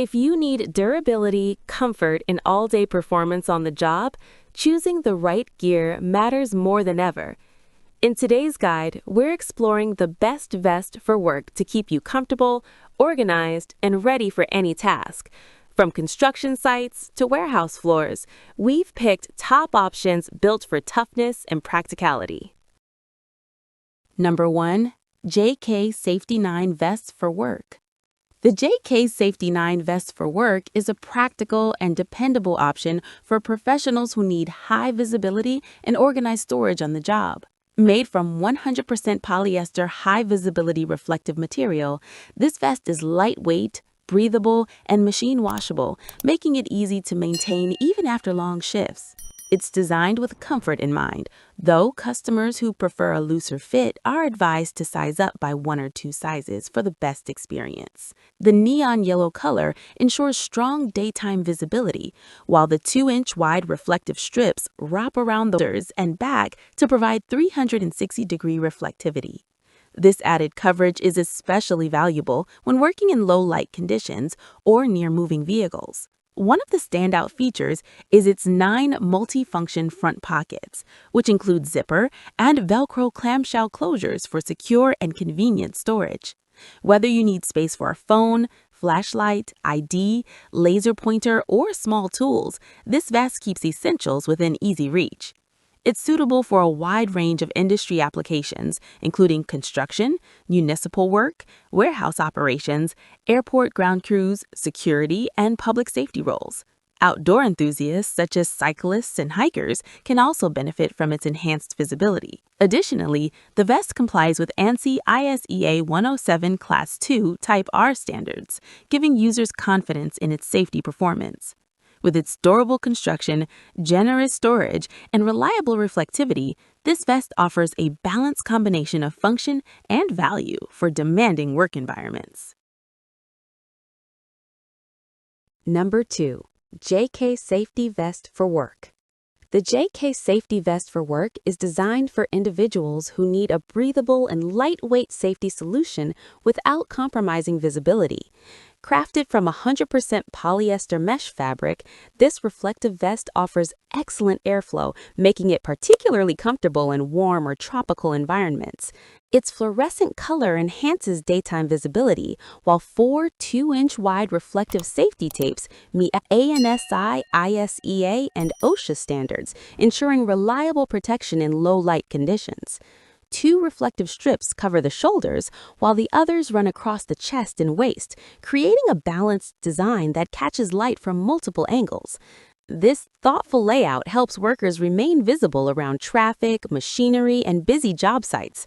If you need durability, comfort, and all-day performance on the job, choosing the right gear matters more than ever. In today's guide, we're exploring the best vest for work to keep you comfortable, organized, and ready for any task. From construction sites to warehouse floors, we've picked top options built for toughness and practicality. Number 1. JKSafety 9 Vests for Work. The JKSafety 9 Vest for Work is a practical and dependable option for professionals who need high visibility and organized storage on the job. Made from 100% polyester high-visibility reflective material, this vest is lightweight, breathable, and machine washable, making it easy to maintain even after long shifts. It's designed with comfort in mind, though customers who prefer a looser fit are advised to size up by 1 or 2 sizes for the best experience. The neon yellow color ensures strong daytime visibility, while the 2-inch wide reflective strips wrap around the shoulders and back to provide 360-degree reflectivity. This added coverage is especially valuable when working in low-light conditions or near moving vehicles. One of the standout features is its 9 multi-function front pockets, which include zipper and Velcro clamshell closures for secure and convenient storage. Whether you need space for a phone, flashlight, ID, laser pointer, or small tools, this vest keeps essentials within easy reach. It's suitable for a wide range of industry applications, including construction, municipal work, warehouse operations, airport ground crews, security, and public safety roles. Outdoor enthusiasts such as cyclists and hikers can also benefit from its enhanced visibility. Additionally, the vest complies with ANSI ISEA 107 Class 2 Type R standards, giving users confidence in its safety performance. With its durable construction, generous storage, and reliable reflectivity, this vest offers a balanced combination of function and value for demanding work environments. Number 2. JKSafety Vest for Work. The JKSafety Vest for Work is designed for individuals who need a breathable and lightweight safety solution without compromising visibility. Crafted from 100% polyester mesh fabric, this reflective vest offers excellent airflow, making it particularly comfortable in warm or tropical environments. Its fluorescent color enhances daytime visibility, while 4 2-inch wide reflective safety tapes meet ANSI, ISEA, and OSHA standards, ensuring reliable protection in low-light conditions. 2 reflective strips cover the shoulders, while the others run across the chest and waist, creating a balanced design that catches light from multiple angles. This thoughtful layout helps workers remain visible around traffic, machinery, and busy job sites.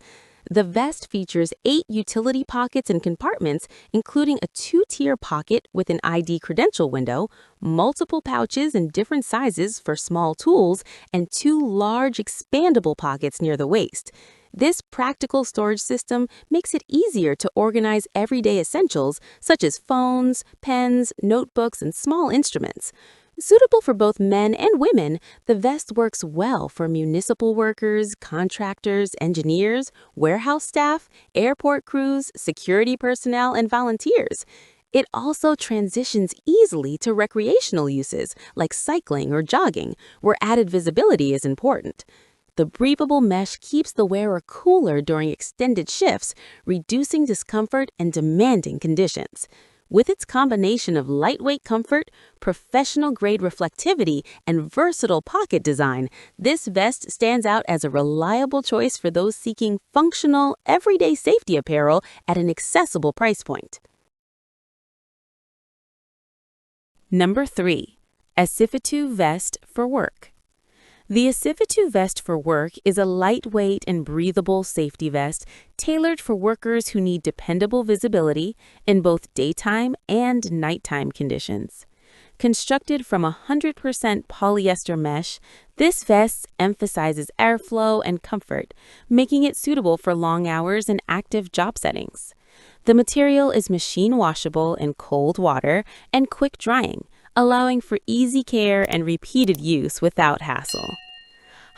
The vest features 8 utility pockets and compartments, including a 2-tier pocket with an ID credential window, multiple pouches in different sizes for small tools, and 2 large expandable pockets near the waist. This practical storage system makes it easier to organize everyday essentials such as phones, pens, notebooks, and small instruments. Suitable for both men and women, the vest works well for municipal workers, contractors, engineers, warehouse staff, airport crews, security personnel, and volunteers. It also transitions easily to recreational uses like cycling or jogging, where added visibility is important. The breathable mesh keeps the wearer cooler during extended shifts, reducing discomfort and demanding conditions. With its combination of lightweight comfort, professional-grade reflectivity, and versatile pocket design, this vest stands out as a reliable choice for those seeking functional, everyday safety apparel at an accessible price point. Number 3. ASIPHITU Vest for Work. The ASIPHITU Vest for Work is a lightweight and breathable safety vest tailored for workers who need dependable visibility in both daytime and nighttime conditions. Constructed from 100% polyester mesh, this vest emphasizes airflow and comfort, making it suitable for long hours and active job settings. The material is machine washable in cold water and quick drying, allowing for easy care and repeated use without hassle.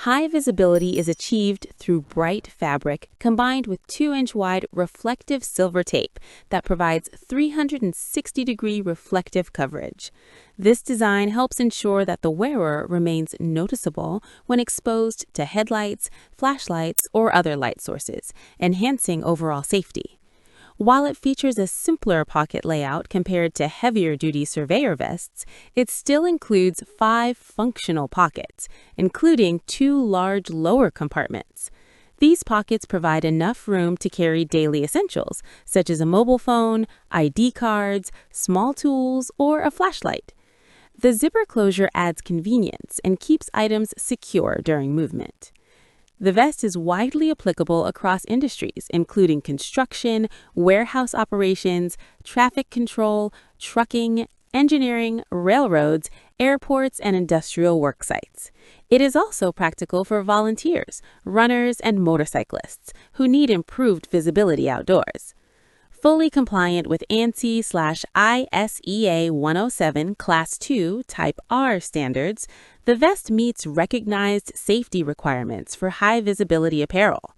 High visibility is achieved through bright fabric combined with 2-inch wide reflective silver tape that provides 360-degree reflective coverage. This design helps ensure that the wearer remains noticeable when exposed to headlights, flashlights, or other light sources, enhancing overall safety. While it features a simpler pocket layout compared to heavier-duty surveyor vests, it still includes 5 functional pockets, including 2 large lower compartments. These pockets provide enough room to carry daily essentials, such as a mobile phone, ID cards, small tools, or a flashlight. The zipper closure adds convenience and keeps items secure during movement. The vest is widely applicable across industries, including construction, warehouse operations, traffic control, trucking, engineering, railroads, airports, and industrial work sites. It is also practical for volunteers, runners, and motorcyclists who need improved visibility outdoors. Fully compliant with ANSI/ISEA 107 Class 2 Type R standards, the vest meets recognized safety requirements for high-visibility apparel.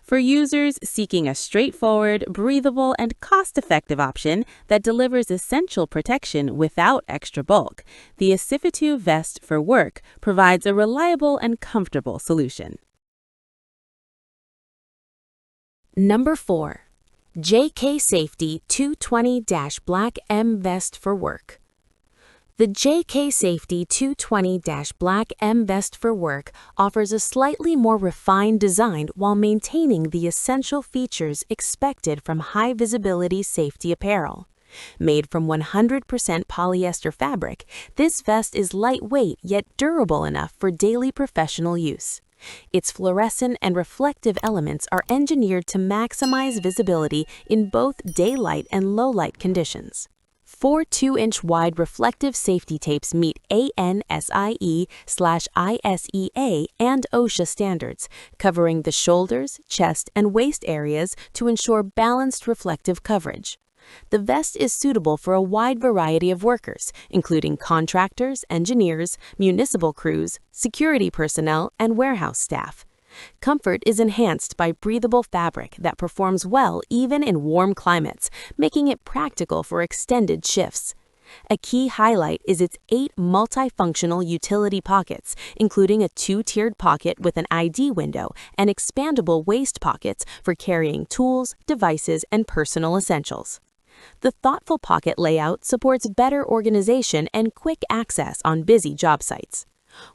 For users seeking a straightforward, breathable, and cost-effective option that delivers essential protection without extra bulk, the ASIPHITU vest for work provides a reliable and comfortable solution. Number 4. JKSafety 220-Black M Vest for Work. The JKSafety 220-Black M Vest for Work offers a slightly more refined design while maintaining the essential features expected from high-visibility safety apparel. Made from 100% polyester fabric, this vest is lightweight yet durable enough for daily professional use. Its fluorescent and reflective elements are engineered to maximize visibility in both daylight and low-light conditions. 4 2-inch wide reflective safety tapes meet ANSIE/ISEA and OSHA standards, covering the shoulders, chest, and waist areas to ensure balanced reflective coverage. The vest is suitable for a wide variety of workers, including contractors, engineers, municipal crews, security personnel, and warehouse staff. Comfort is enhanced by breathable fabric that performs well even in warm climates, making it practical for extended shifts. A key highlight is its 8 multifunctional utility pockets, including a 2-tiered pocket with an ID window and expandable waist pockets for carrying tools, devices, and personal essentials. The thoughtful pocket layout supports better organization and quick access on busy job sites.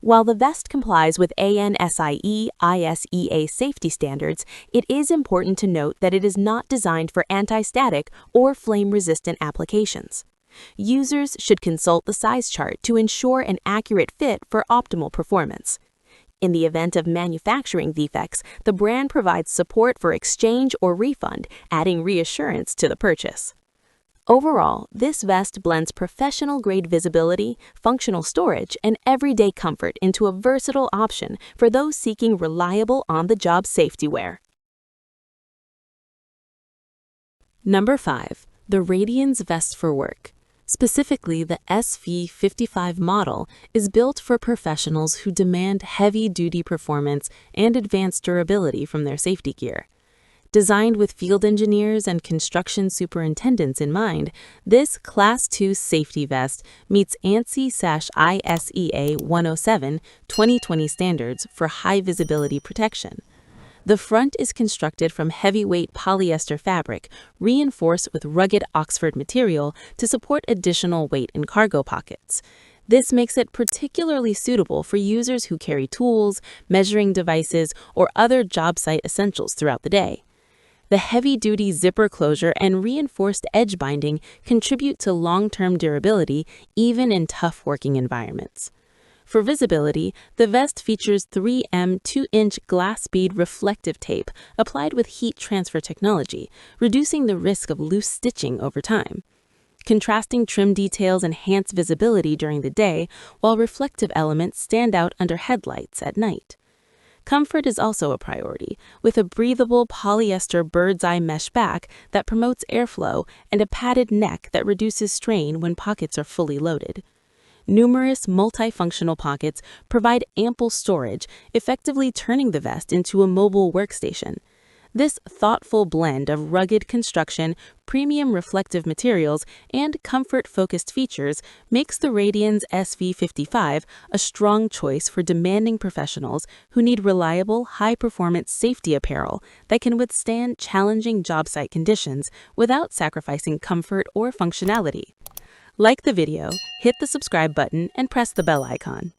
While the vest complies with ANSIE/ISEA safety standards, it is important to note that it is not designed for anti-static or flame-resistant applications. Users should consult the size chart to ensure an accurate fit for optimal performance. In the event of manufacturing defects, the brand provides support for exchange or refund, adding reassurance to the purchase. Overall, this vest blends professional-grade visibility, functional storage, and everyday comfort into a versatile option for those seeking reliable on-the-job safety wear. Number 5. The Radians Vest for Work. Specifically, the SV55 model is built for professionals who demand heavy-duty performance and advanced durability from their safety gear. Designed with field engineers and construction superintendents in mind, this Class 2 safety vest meets ANSI/ISEA 107 2020 standards for high visibility protection. The front is constructed from heavyweight polyester fabric, reinforced with rugged Oxford material to support additional weight in cargo pockets. This makes it particularly suitable for users who carry tools, measuring devices, or other job site essentials throughout the day. The heavy-duty zipper closure and reinforced edge binding contribute to long-term durability even in tough working environments. For visibility, the vest features 3M 2-inch glass bead reflective tape applied with heat transfer technology, reducing the risk of loose stitching over time. Contrasting trim details enhance visibility during the day, while reflective elements stand out under headlights at night. Comfort is also a priority, with a breathable polyester bird's-eye mesh back that promotes airflow and a padded neck that reduces strain when pockets are fully loaded. Numerous multifunctional pockets provide ample storage, effectively turning the vest into a mobile workstation. This thoughtful blend of rugged construction, premium reflective materials, and comfort-focused features makes the Radians SV55 a strong choice for demanding professionals who need reliable, high-performance safety apparel that can withstand challenging job site conditions without sacrificing comfort or functionality. Like the video, hit the subscribe button, and press the bell icon.